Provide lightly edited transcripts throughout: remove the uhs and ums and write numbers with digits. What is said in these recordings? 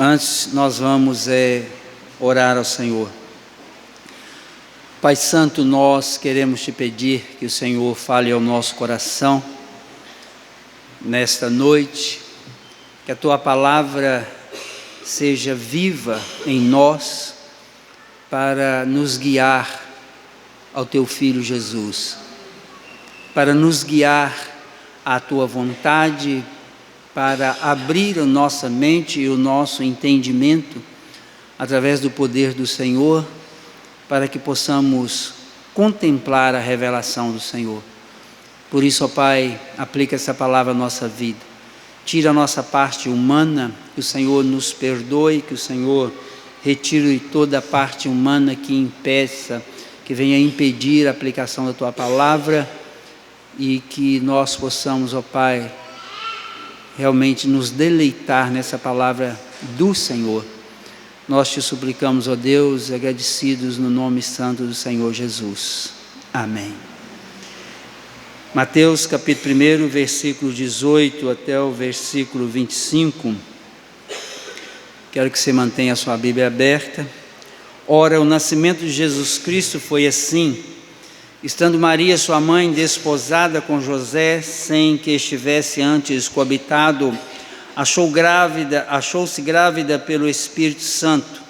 Antes nós vamos orar ao Senhor. Pai Santo, nós queremos te pedir que o Senhor fale ao nosso coração nesta noite, que a tua palavra seja viva em nós para nos guiar ao teu Filho Jesus, para nos guiar à tua vontade, para abrir a nossa mente e o nosso entendimento através do poder do Senhor, para que possamos contemplar a revelação do Senhor. Por isso, ó Pai, aplica essa palavra à nossa vida. Tira a nossa parte humana, que o Senhor nos perdoe, que o Senhor retire toda a parte humana que impeça, que venha impedir a aplicação da tua palavra e que nós possamos, ó Pai, realmente nos deleitar nessa palavra do Senhor. Nós te suplicamos, ó Deus, agradecidos no nome santo do Senhor Jesus. Amém. Mateus capítulo 1, versículo 18 até o versículo 25. Quero que você mantenha a sua Bíblia aberta. Ora, o nascimento de Jesus Cristo foi assim: estando Maria, sua mãe, desposada com José, sem que estivesse antes coabitado, achou-se grávida pelo Espírito Santo.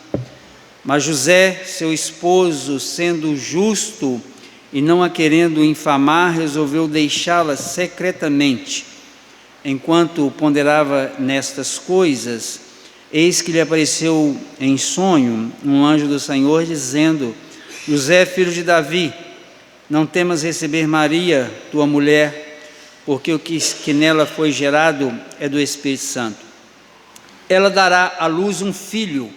Mas José, seu esposo, sendo justo e não a querendo infamar, resolveu deixá-la secretamente. Enquanto ponderava nestas coisas, eis que lhe apareceu em sonho um anjo do Senhor, dizendo: José, filho de Davi, não temas receber Maria, tua mulher, porque o que nela foi gerado é do Espírito Santo. Ela dará à luz um filho,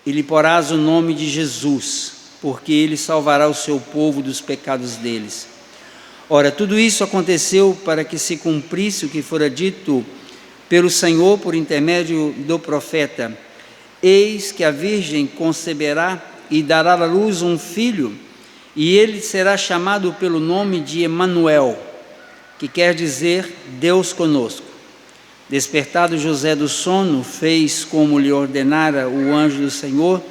e lhe porás o nome de Jesus, porque ele salvará o seu povo dos pecados deles. Ora, tudo isso aconteceu para que se cumprisse o que fora dito pelo Senhor por intermédio do profeta: eis que a virgem conceberá e dará à luz um filho, e ele será chamado pelo nome de Emanuel, que quer dizer Deus conosco. Despertado José do sono, fez como lhe ordenara o anjo do Senhor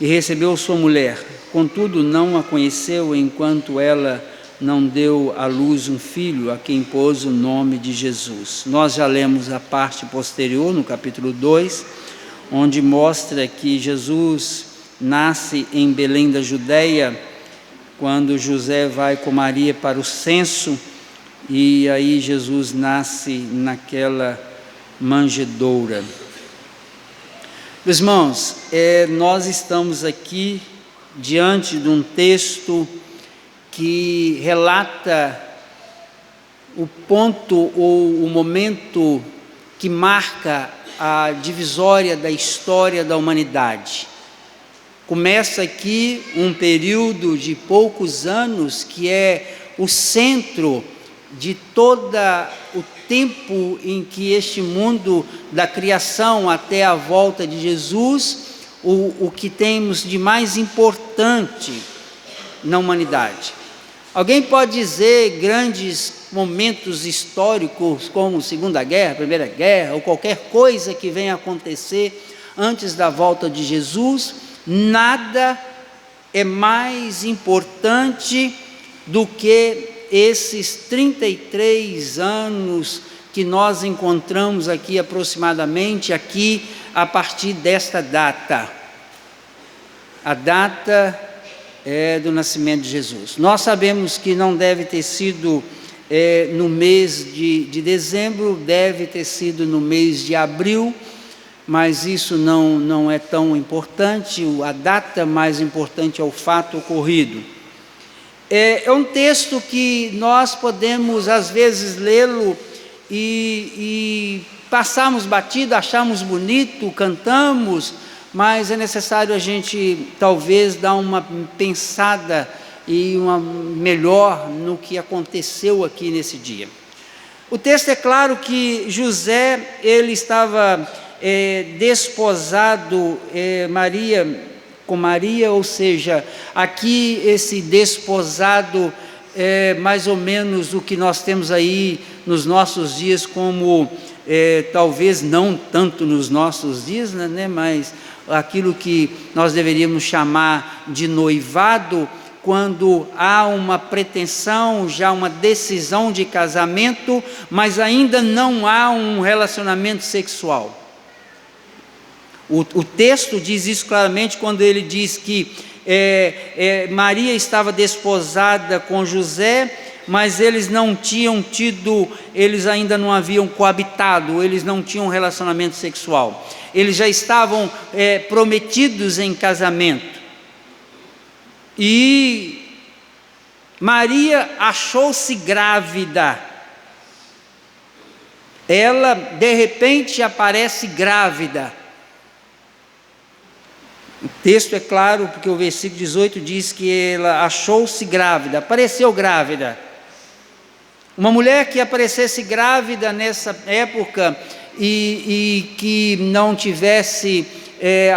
e recebeu sua mulher. Contudo, não a conheceu enquanto ela não deu à luz um filho, a quem pôs o nome de Jesus. Nós já lemos a parte posterior, no capítulo 2, onde mostra que Jesus nasce em Belém da Judeia, quando José vai com Maria para o censo, e aí Jesus nasce naquela manjedoura. Meus irmãos, nós estamos aqui diante de um texto que relata o ponto ou o momento que marca a divisória da história da humanidade. Começa aqui um período de poucos anos que é o centro de todo o tempo em que este mundo, da criação até a volta de Jesus, o que temos de mais importante na humanidade. Alguém pode dizer grandes momentos históricos como Segunda Guerra, Primeira Guerra, ou qualquer coisa que venha acontecer antes da volta de Jesus. Nada é mais importante do que esses 33 anos que nós encontramos aqui aproximadamente, aqui a partir desta data. A data do nascimento de Jesus. Nós sabemos que não deve ter sido no mês de dezembro, deve ter sido no mês de abril, mas isso não é tão importante. A data mais importante é o fato ocorrido. É um texto que nós podemos às vezes lê-lo e passarmos batido, acharmos bonito, cantamos, mas é necessário a gente talvez dar uma pensada e uma melhor no que aconteceu aqui nesse dia. O texto é claro que José, ele estava desposado com Maria, ou seja, aqui esse desposado é mais ou menos o que nós temos aí nos nossos dias como talvez não tanto nos nossos dias, né, mas aquilo que nós deveríamos chamar de noivado, quando há uma pretensão, já uma decisão de casamento, mas ainda não há um relacionamento sexual. O texto diz isso claramente quando ele diz que Maria estava desposada com José, mas eles não tinham tido, eles ainda não haviam coabitado, eles não tinham relacionamento sexual. Eles já estavam prometidos em casamento. E Maria achou-se grávida. Ela, de repente, aparece grávida. O texto é claro, porque o versículo 18 diz que ela achou-se grávida, apareceu grávida. Uma mulher que aparecesse grávida nessa época e que não tivesse,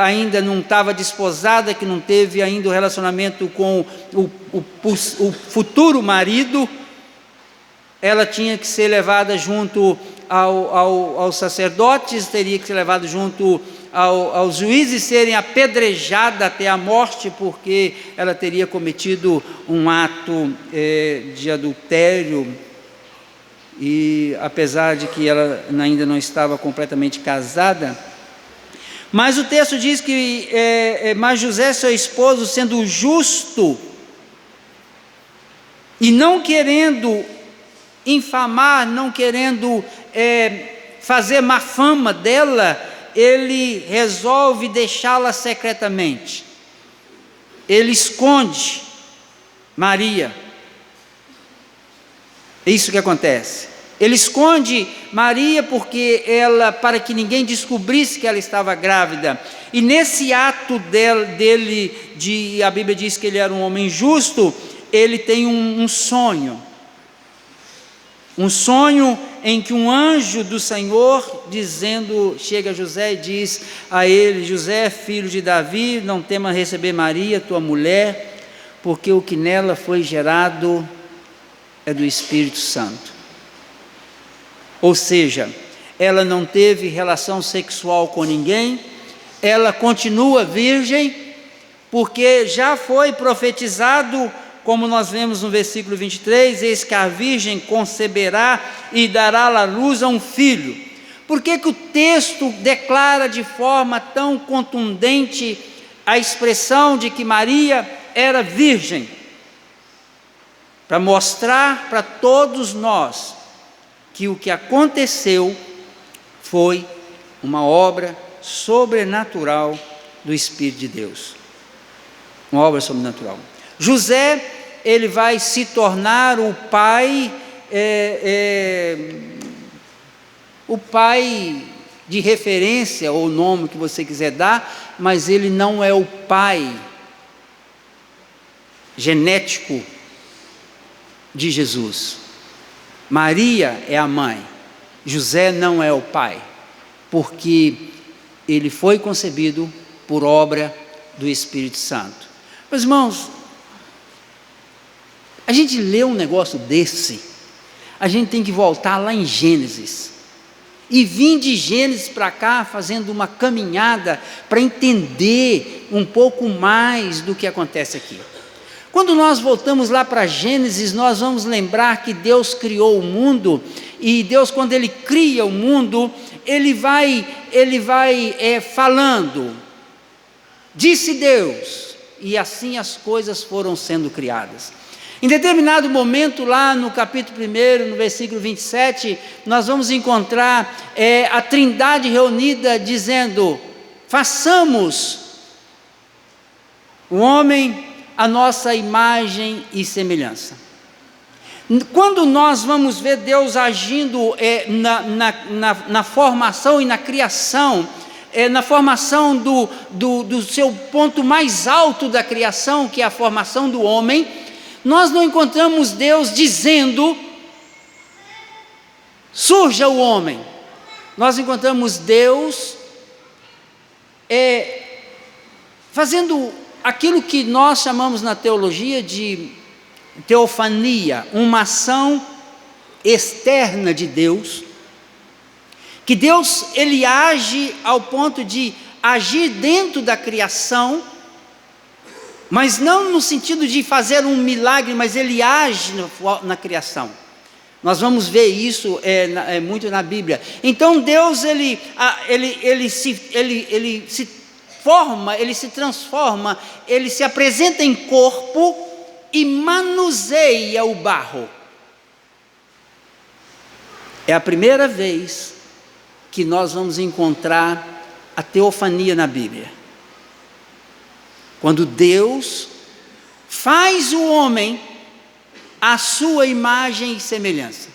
ainda não estava desposada, que não teve ainda o relacionamento com o futuro marido, ela tinha que ser levada junto aos sacerdotes, teria que ser levada junto aos juízes, serem apedrejada até a morte, porque ela teria cometido um ato de adultério. E apesar de que ela ainda não estava completamente casada, mas o texto diz que mas José, seu esposo, sendo justo e não querendo infamar, não querendo fazer má fama dela, ele resolve deixá-la secretamente. Ele esconde Maria. É isso que acontece. Ele esconde Maria para que ninguém descobrisse que ela estava grávida. E nesse ato dele, a Bíblia diz que ele era um homem justo, ele tem um sonho. Um sonho em que um anjo do Senhor chega a José e diz a ele: José, filho de Davi, não tema receber Maria, tua mulher, porque o que nela foi gerado é do Espírito Santo. Ou seja, ela não teve relação sexual com ninguém, ela continua virgem, porque já foi profetizado, como nós vemos no versículo 23, eis que a virgem conceberá e dará à luz a um filho. Por que o texto declara de forma tão contundente a expressão de que Maria era virgem? Para mostrar para todos nós que o que aconteceu foi uma obra sobrenatural do Espírito de Deus. Uma obra sobrenatural. José, ele vai se tornar o pai de referência, ou o nome que você quiser dar, mas ele não é o pai genético de Jesus. Maria é a mãe, José não é o pai, porque ele foi concebido por obra do Espírito Santo. Meus irmãos, a gente lê um negócio desse, a gente tem que voltar lá em Gênesis, e vir de Gênesis para cá, fazendo uma caminhada, para entender um pouco mais do que acontece aqui. Quando nós voltamos lá para Gênesis, nós vamos lembrar que Deus criou o mundo, e Deus, quando Ele cria o mundo, Ele vai falando, disse Deus, e assim as coisas foram sendo criadas. Em determinado momento, lá no capítulo 1, no versículo 27, nós vamos encontrar a Trindade reunida dizendo: façamos o homem a nossa imagem e semelhança. Quando nós vamos ver Deus agindo na formação e na criação, na formação do seu ponto mais alto da criação, que é a formação do homem, nós não encontramos Deus dizendo: surja o homem. Nós encontramos Deus fazendo aquilo que nós chamamos na teologia de teofania, uma ação externa de Deus, que Deus, ele age ao ponto de agir dentro da criação, mas não no sentido de fazer um milagre, mas ele age na criação. Nós vamos ver isso muito na Bíblia. Então Deus, ele se forma, ele se transforma, ele se apresenta em corpo e manuseia o barro. É a primeira vez que nós vamos encontrar a teofania na Bíblia. Quando Deus faz o homem à sua imagem e semelhança.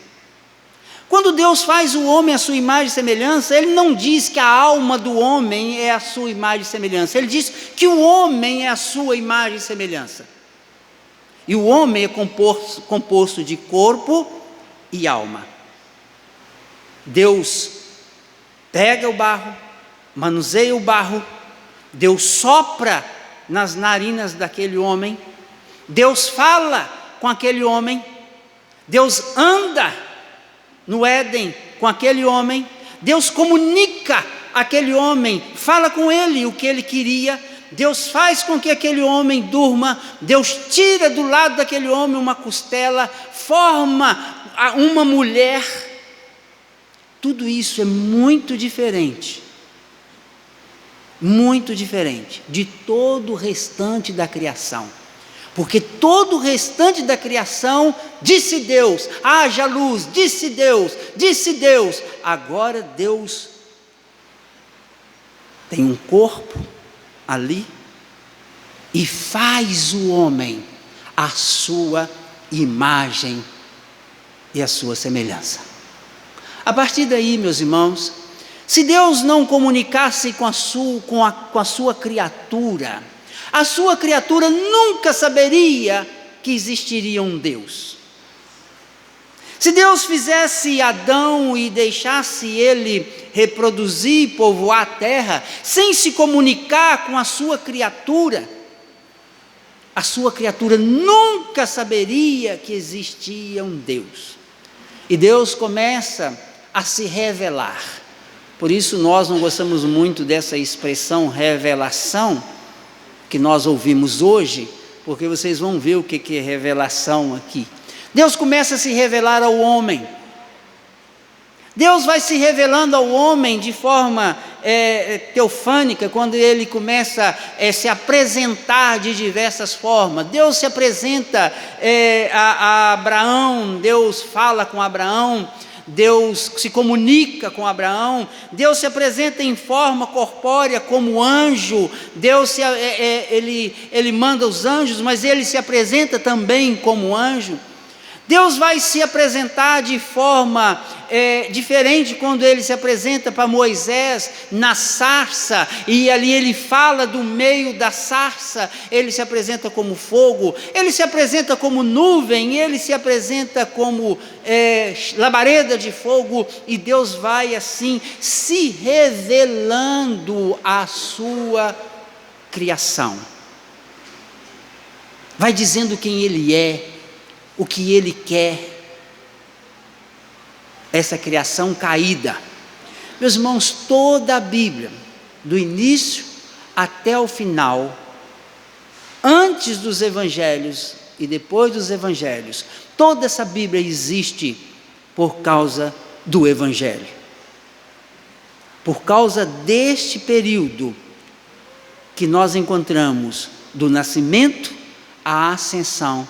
Quando Deus faz o homem à sua imagem e semelhança, Ele não diz que a alma do homem é a sua imagem e semelhança. Ele diz que o homem é a sua imagem e semelhança. E o homem é composto de corpo e alma. Deus pega o barro, manuseia o barro, Deus sopra nas narinas daquele homem, Deus fala com aquele homem, Deus anda no Éden com aquele homem, Deus comunica aquele homem, fala com ele o que ele queria, Deus faz com que aquele homem durma, Deus tira do lado daquele homem uma costela, forma uma mulher. Tudo isso é muito diferente de todo o restante da criação. Porque todo o restante da criação, disse Deus, haja luz, disse Deus. Agora Deus tem um corpo ali e faz o homem à sua imagem e à sua semelhança. A partir daí, meus irmãos, se Deus não comunicasse com a sua criatura, a sua criatura nunca saberia que existiria um Deus. Se Deus fizesse Adão e deixasse ele reproduzir e povoar a terra, sem se comunicar com a sua criatura nunca saberia que existia um Deus. E Deus começa a se revelar. Por isso nós não gostamos muito dessa expressão revelação que nós ouvimos hoje, porque vocês vão ver o que é revelação aqui. Deus começa a se revelar ao homem. Deus vai se revelando ao homem de forma teofânica, quando ele começa a se apresentar de diversas formas. Deus se apresenta a Abraão, Deus fala com Abraão, Deus se comunica com Abraão, Deus se apresenta em forma corpórea como anjo, ele manda os anjos, mas ele se apresenta também como anjo. Deus vai se apresentar de forma diferente quando ele se apresenta para Moisés na sarça, e ali ele fala do meio da sarça, ele se apresenta como fogo, ele se apresenta como nuvem, ele se apresenta como labareda de fogo, e Deus vai assim se revelando à sua criação, vai dizendo quem ele é, o que ele quer, essa criação caída. Meus irmãos, toda a Bíblia, do início até o final, antes dos evangelhos e depois dos evangelhos, toda essa Bíblia existe por causa do evangelho, por causa deste período que nós encontramos do nascimento à ascensão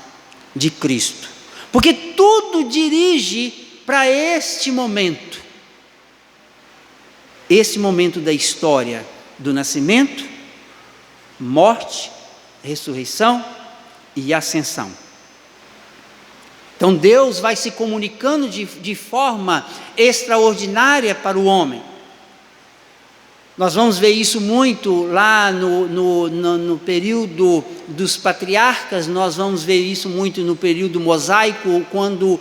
de Cristo, porque tudo dirige para este momento da história do nascimento, morte, ressurreição e ascensão. Então Deus vai se comunicando de forma extraordinária para o homem. Nós vamos ver isso muito lá no período dos patriarcas, nós vamos ver isso muito no período mosaico, quando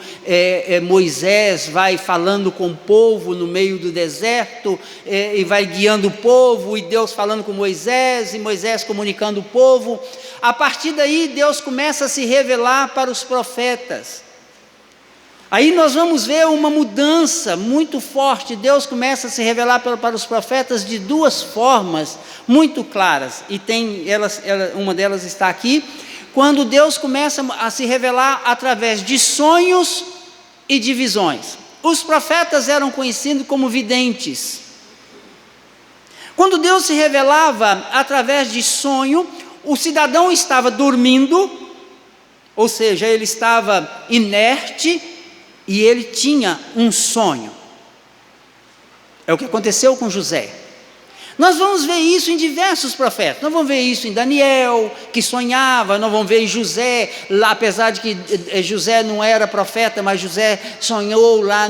Moisés vai falando com o povo no meio do deserto, e vai guiando o povo, e Deus falando com Moisés, e Moisés comunicando o povo. A partir daí Deus começa a se revelar para os profetas. Aí nós vamos ver uma mudança muito forte. Deus começa a se revelar para os profetas de duas formas muito claras. E uma delas está aqui, quando Deus começa a se revelar através de sonhos e de visões. Os profetas eram conhecidos como videntes. Quando Deus se revelava através de sonho, o cidadão estava dormindo, ou seja, ele estava inerte, e ele tinha um sonho. É o que aconteceu com José. Nós vamos ver isso em diversos profetas. Nós vamos ver isso em Daniel, que sonhava. Nós vamos ver em José, lá, apesar de que José não era profeta, mas José sonhou lá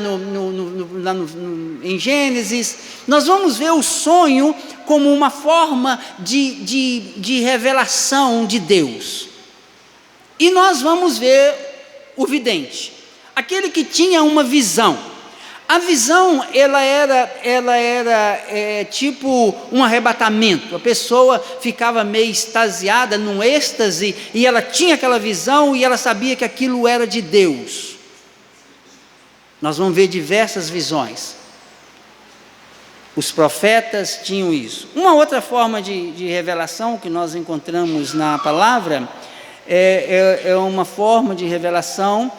em Gênesis. Nós vamos ver o sonho como uma forma de revelação de Deus. E nós vamos ver o vidente, aquele que tinha uma visão. A visão, ela era tipo um arrebatamento. A pessoa ficava meio extasiada, num êxtase, e ela tinha aquela visão e ela sabia que aquilo era de Deus. Nós vamos ver diversas visões. Os profetas tinham isso. Uma outra forma de revelação que nós encontramos na palavra é uma forma de revelação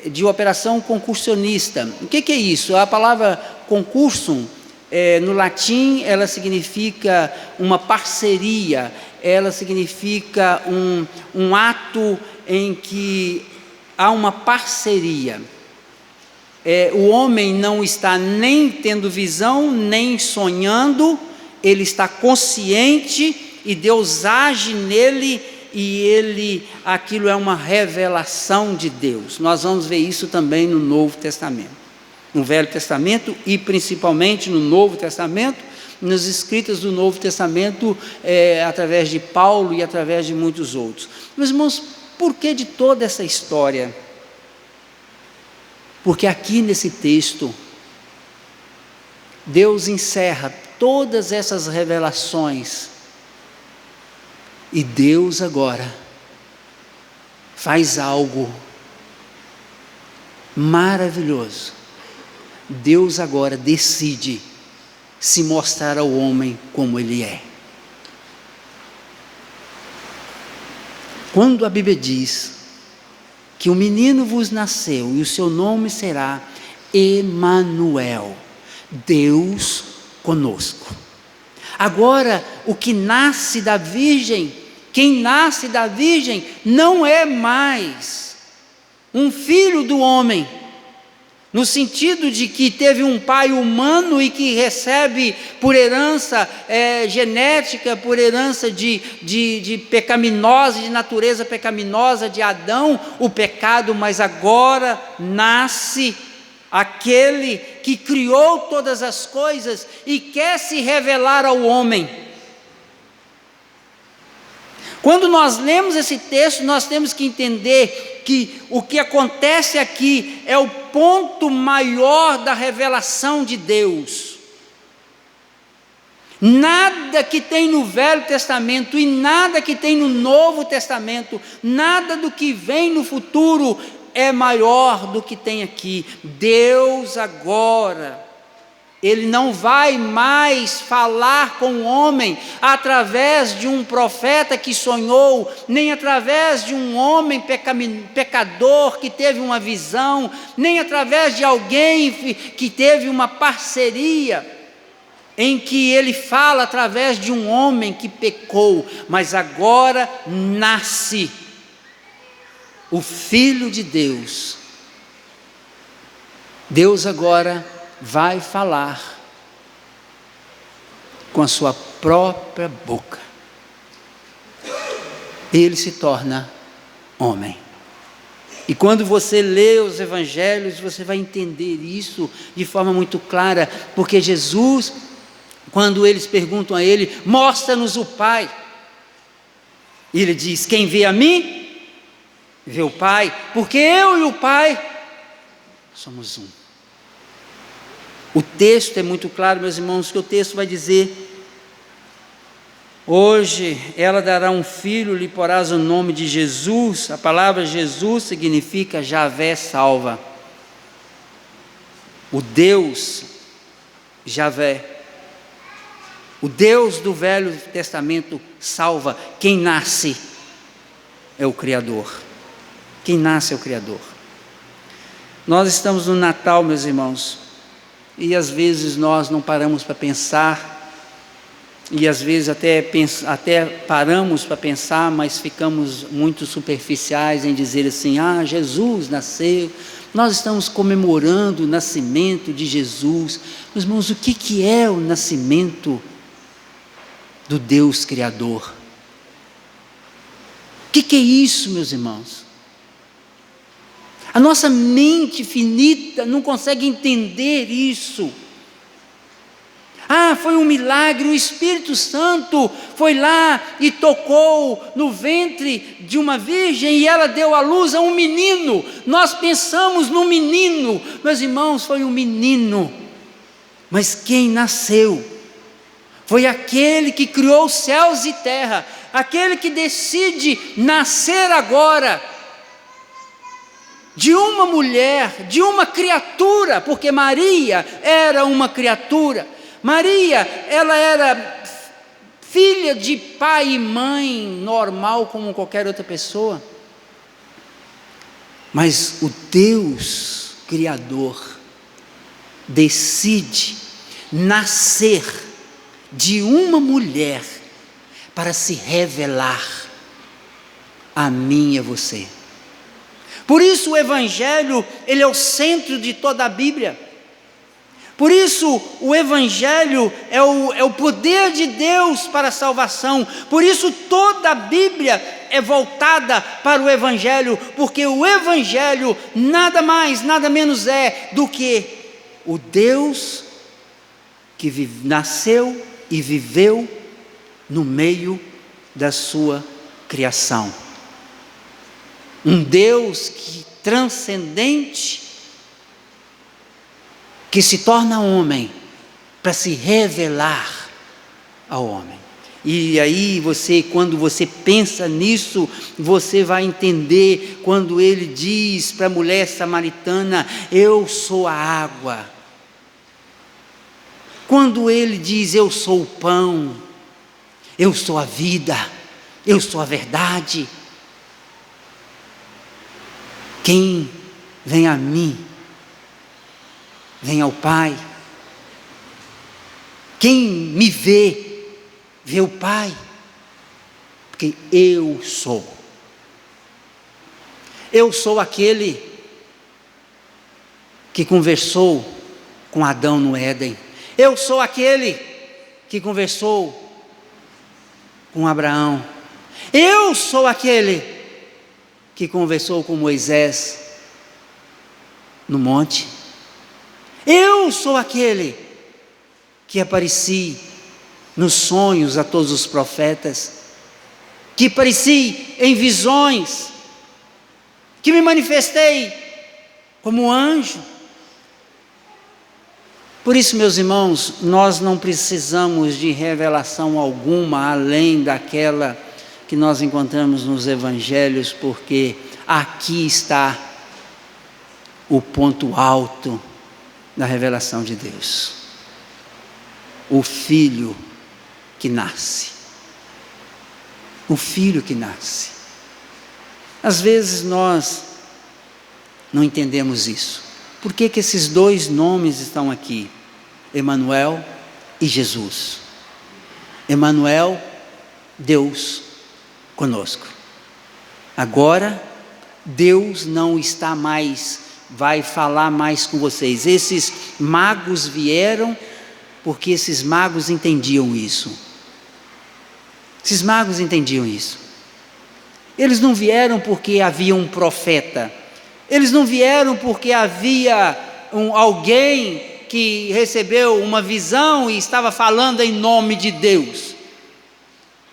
de operação concursionista. O que é isso? A palavra concursum, no latim, ela significa uma parceria, ela significa um ato em que há uma parceria. O homem não está nem tendo visão, nem sonhando, ele está consciente e Deus age nele, e aquilo é uma revelação de Deus. Nós vamos ver isso também no Novo Testamento, no Velho Testamento e principalmente no Novo Testamento, nas escritas do Novo Testamento, através de Paulo e através de muitos outros. Meus irmãos, por que de toda essa história? Porque aqui nesse texto, Deus encerra todas essas revelações. E Deus agora faz algo maravilhoso. Deus agora decide se mostrar ao homem como ele é. Quando a Bíblia diz que um menino vos nasceu e o seu nome será Emanuel, Deus conosco. Agora, o que nasce da virgem, quem nasce da virgem, não é mais um filho do homem, no sentido de que teve um pai humano e que recebe por herança genética, por herança de pecaminosa, de natureza pecaminosa de Adão, o pecado, mas agora nasce aquele que criou todas as coisas e quer se revelar ao homem. Quando nós lemos esse texto, nós temos que entender que o que acontece aqui é o ponto maior da revelação de Deus. Nada que tem no Velho Testamento e nada que tem no Novo Testamento, nada do que vem no futuro é maior do que tem aqui. Deus agora, Ele não vai mais falar com o homem através de um profeta que sonhou, nem através de um homem pecador que teve uma visão, nem através de alguém que teve uma parceria, em que Ele fala através de um homem que pecou, mas agora nasce o Filho de Deus. Deus agora vai falar com a sua própria boca. Ele se torna homem. E quando você lê os evangelhos, você vai entender isso de forma muito clara, porque Jesus, quando eles perguntam a Ele, mostra-nos o Pai, e Ele diz, quem vê a mim, vê o Pai, porque eu e o Pai somos um. O texto é muito claro, meus irmãos, que o texto vai dizer, Hoje ela dará um filho, lhe porás o nome de Jesus. A palavra Jesus significa Javé salva. O Deus Javé, o Deus do Velho Testamento salva. Quem nasce é o Criador. Quem nasce é o Criador. Nós estamos no Natal, meus irmãos, e às vezes nós não paramos para pensar, e às vezes até paramos para pensar, mas ficamos muito superficiais em dizer assim: Jesus nasceu, nós estamos comemorando o nascimento de Jesus. Meus irmãos, o que é o nascimento do Deus Criador? O que é isso, meus irmãos? A nossa mente finita não consegue entender isso. Foi um milagre, o Espírito Santo foi lá e tocou no ventre de uma virgem e ela deu à luz a um menino. Nós pensamos no menino, meus irmãos, foi um menino. Mas quem nasceu foi aquele que criou os céus e terra, aquele que decide nascer agora, de uma mulher, de uma criatura, porque Maria era uma criatura. Maria, ela era filha de pai e mãe normal como qualquer outra pessoa, mas o Deus Criador decide nascer de uma mulher para se revelar a mim e a você. Por isso o Evangelho, ele é o centro de toda a Bíblia. Por isso o Evangelho é o poder de Deus para a salvação. Por isso toda a Bíblia é voltada para o Evangelho, porque o Evangelho nada mais, nada menos é do que o Deus que nasceu e viveu no meio da sua criação. Um Deus transcendente, que se torna homem para se revelar ao homem. E aí quando você pensa nisso, você vai entender quando ele diz para a mulher samaritana: eu sou a água. Quando ele diz: eu sou o pão, eu sou a vida, eu sou a verdade. Quem vem a mim, vem ao Pai. Quem me vê, vê o Pai, porque eu sou aquele que conversou com Adão no Éden. Eu sou aquele que conversou com Abraão. Eu sou aquele que conversou com Moisés no monte. Eu sou aquele que apareci nos sonhos a todos os profetas, que apareci em visões, que me manifestei como anjo. Por isso, meus irmãos, nós não precisamos de revelação alguma além daquela que nós encontramos nos evangelhos, porque aqui está o ponto alto da revelação de Deus. O Filho que nasce. O Filho que nasce. Às vezes nós não entendemos isso. Por que esses dois nomes estão aqui? Emanuel e Jesus. Emanuel, Deus conosco. Agora, Deus não está mais, vai falar mais com vocês. Esses magos vieram porque esses magos entendiam isso. Esses magos entendiam isso. Eles não vieram porque havia um profeta. Eles não vieram porque havia alguém que recebeu uma visão e estava falando em nome de Deus.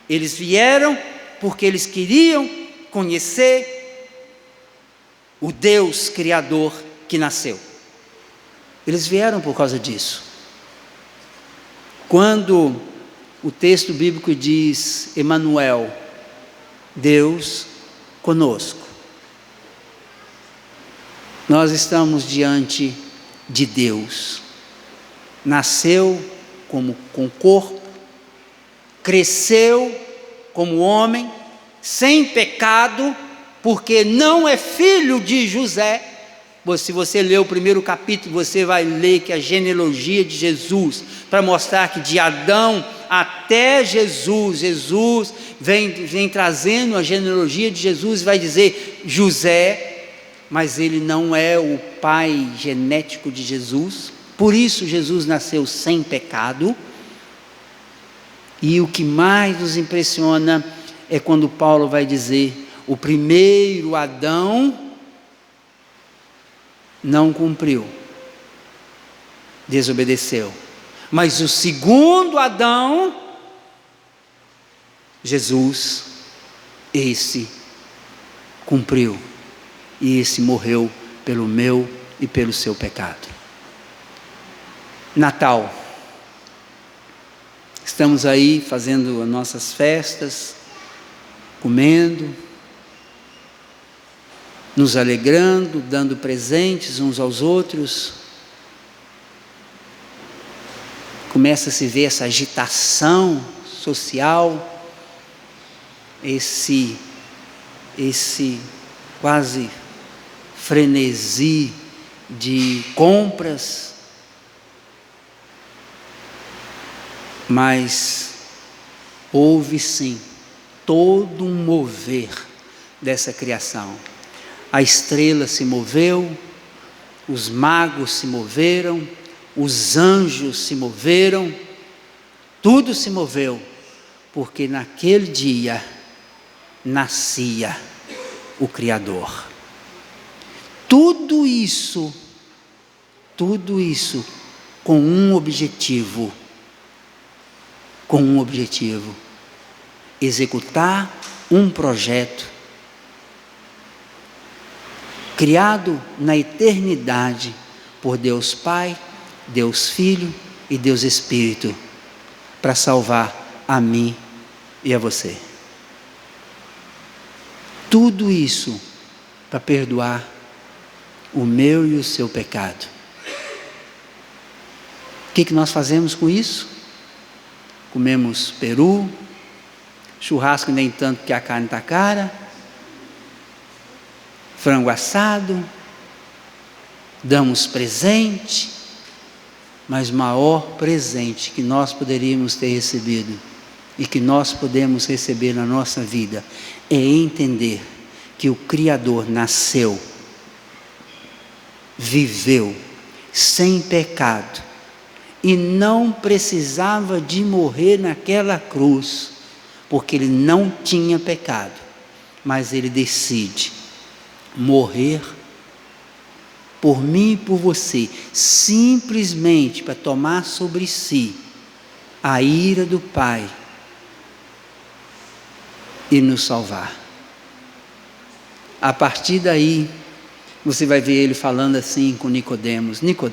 Eles vieram porque eles queriam conhecer o Deus Criador que nasceu. Eles vieram por causa disso. Quando O texto bíblico diz: Emanuel, Deus conosco. Nós estamos diante de Deus. Nasceu com corpo, cresceu como homem, sem pecado, porque não é filho de José. Se você ler o primeiro capítulo, você vai ler que a genealogia de Jesus, para mostrar que de Adão até Jesus vem trazendo a genealogia de Jesus, e vai dizer José, mas ele não é o pai genético de Jesus. Por isso Jesus nasceu sem pecado. E o que mais nos impressiona é quando Paulo vai dizer: o primeiro Adão não cumpriu, desobedeceu, mas o segundo Adão, Jesus, esse cumpriu, e esse morreu pelo meu e pelo seu pecado. Natal, estamos aí fazendo as nossas festas, comendo, nos alegrando, dando presentes uns aos outros. Começa a se ver essa agitação social, esse quase frenesi de compras, mas houve sim todo um mover dessa criação. A estrela se moveu, os magos se moveram, os anjos se moveram, tudo se moveu, porque naquele dia nascia o Criador. Tudo isso com um objetivo, executar um projeto criado na eternidade por Deus Pai, Deus Filho e Deus Espírito, para salvar a mim e a você. Tudo isso para perdoar o meu e o seu pecado. O que nós fazemos com isso? Comemos peru, churrasco nem tanto porque a carne está cara, frango assado, damos presente, mas o maior presente que nós poderíamos ter recebido e que nós podemos receber na nossa vida é entender que o Criador nasceu, viveu sem pecado e não precisava de morrer naquela cruz, porque ele não tinha pecado, mas ele decide morrer por mim e por você, simplesmente para tomar sobre si a ira do Pai e nos salvar. A partir daí, você vai ver ele falando assim com Nicodemos: Nicodemos,